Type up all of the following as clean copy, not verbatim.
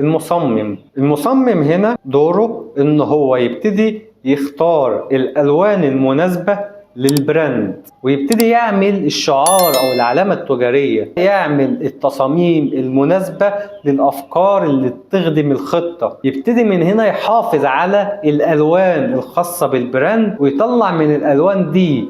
المصمم هنا دوره ان هو يبتدي يختار الالوان المناسبة للبراند، ويبتدي يعمل الشعار او العلامة التجارية، يعمل التصاميم المناسبة للافكار اللي تخدم الخطة. يبتدي من هنا يحافظ على الالوان الخاصة بالبراند، ويطلع من الالوان دي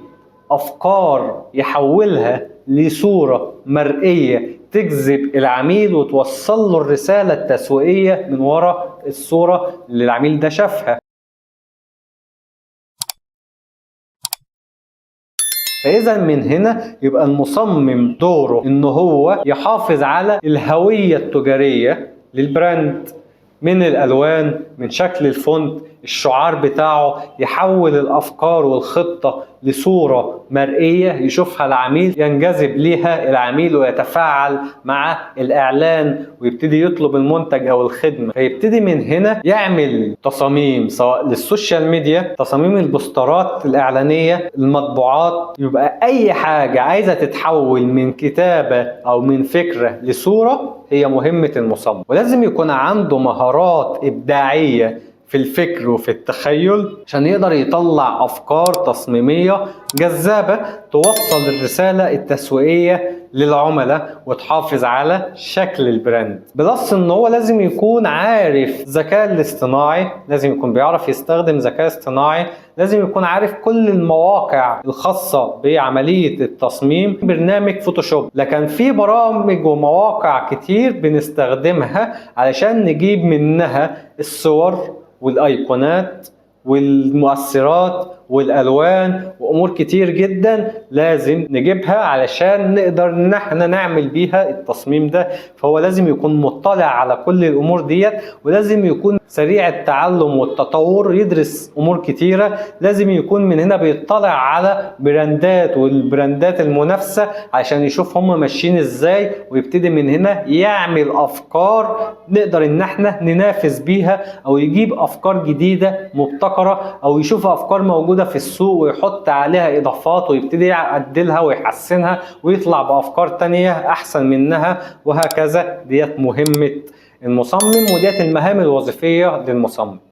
افكار يحولها لصورة مرئية تجذب العميل وتوصل له الرسالة التسويقية من وراء الصورة اللي العميل ده شافها. فإذا من هنا يبقى المصمم دوره إن هو يحافظ على الهوية التجارية للبراند، من الألوان، من شكل الفونت، الشعار بتاعه، يحول الأفكار والخطة لصورة مرئية يشوفها العميل، ينجذب ليها العميل ويتفاعل مع الإعلان ويبتدي يطلب المنتج أو الخدمة. فيبتدي من هنا يعمل تصاميم سواء للسوشيال ميديا، تصاميم البوسترات الإعلانية، المطبوعات. يبقى أي حاجة عايزة تتحول من كتابة أو من فكرة لصورة هي مهمة المصمم، ولازم يكون عنده مهارات إبداعية في الفكر وفي التخيل عشان يقدر يطلع أفكار تصميمية جذابة توصل الرسالة التسويقية للعملاء وتحافظ على شكل البراند. بلس ان هو لازم يكون عارف الذكاء الاصطناعي، لازم يكون بيعرف يستخدم ذكاء اصطناعي، لازم يكون عارف كل المواقع الخاصة بعملية التصميم، برنامج فوتوشوب. لكن في برامج ومواقع كتير بنستخدمها علشان نجيب منها الصور والايقونات والمؤثرات والالوان وامور كتير جدا لازم نجيبها علشان نقدر ان احنا نعمل بيها التصميم ده. فهو لازم يكون مطلع على كل الامور ديت، ولازم يكون سريع التعلم والتطور، يدرس امور كتيره. لازم يكون من هنا بيطلع على براندات والبراندات المنافسه عشان يشوف هم ماشيين ازاي، ويبتدي من هنا يعمل افكار نقدر ان احنا ننافس بيها، او يجيب افكار جديده مبتكره، او يشوف افكار موجوده في السوق ويحط عليها اضافات ويبتدي يعدلها ويحسنها ويطلع بافكار تانية احسن منها، وهكذا. ديت مهمة المصمم وديت المهام الوظيفية للمصمم.